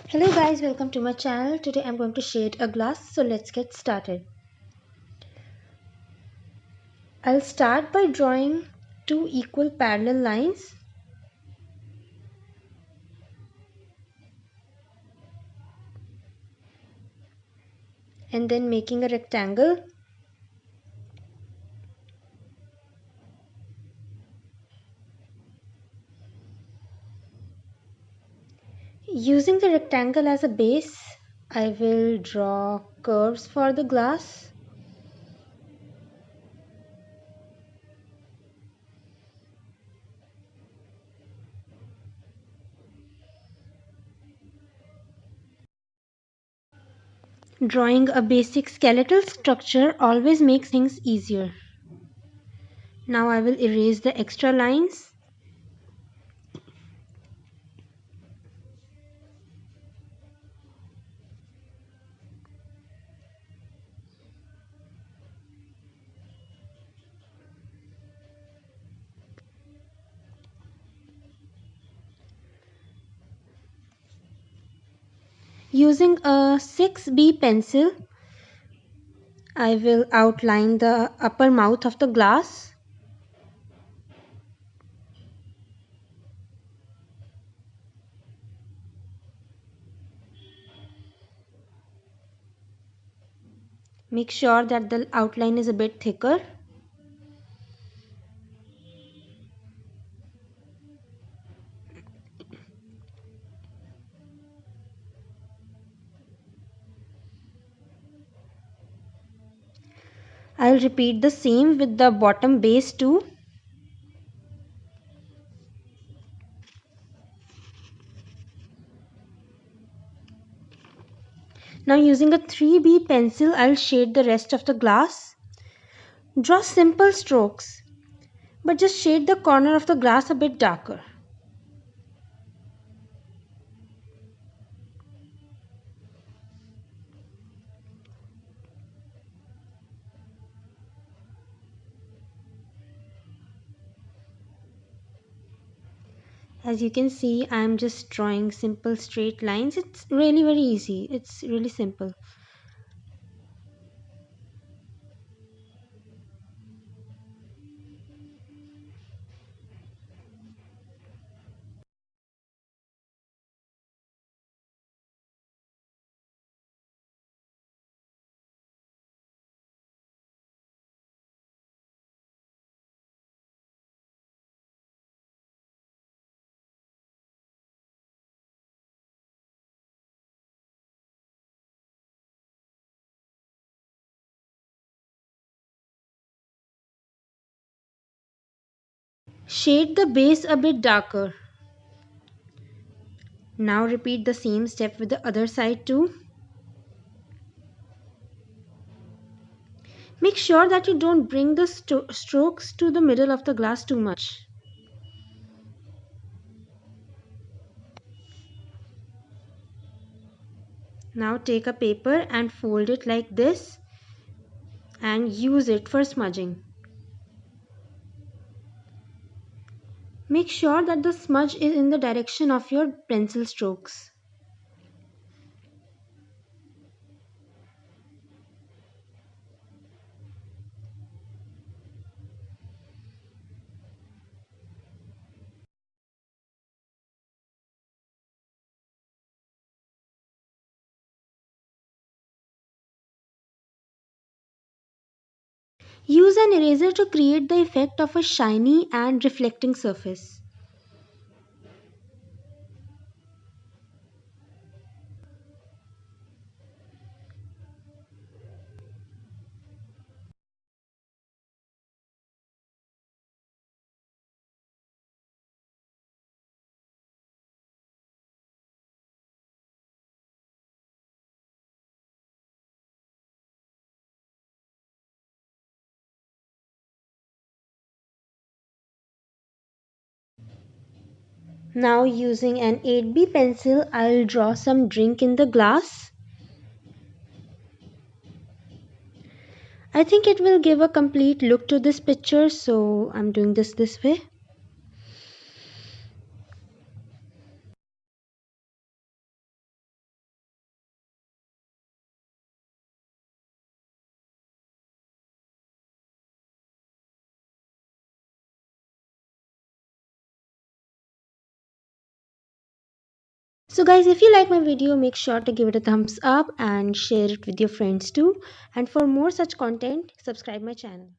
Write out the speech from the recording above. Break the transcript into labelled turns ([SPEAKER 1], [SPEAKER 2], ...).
[SPEAKER 1] Hello guys, welcome to my channel. Today I'm going to shade a glass, so let's get started. I'll start by drawing two equal parallel lines. And then making a rectangle. Using the rectangle as a base, I will draw curves for the glass. Drawing a basic skeletal structure always makes things easier. Now I will erase the extra lines. Using a 6B pencil, I will outline the upper mouth of the glass. Make sure that the outline is a bit thicker. I'll repeat the same with the bottom base too. Now using a 3B pencil, I'll shade the rest of the glass. Draw simple strokes, but just shade the corner of the glass a bit darker. As you can see, I'm just drawing simple straight lines. It's really very easy. It's really simple. Shade the base a bit darker. Now repeat the same step with the other side too. Make sure that you don't bring the strokes to the middle of the glass too much. Now take a paper and fold it like this and use it for smudging. Make sure that the smudge is in the direction of your pencil strokes. Use an eraser to create the effect of a shiny and reflecting surface. Now using an 8B pencil, I'll draw some drink in the glass. I think it will give a complete look to this picture, so I'm doing this way. So guys, if you like my video, make sure to give it a thumbs up and share it with your friends too. And for more such content, subscribe my channel.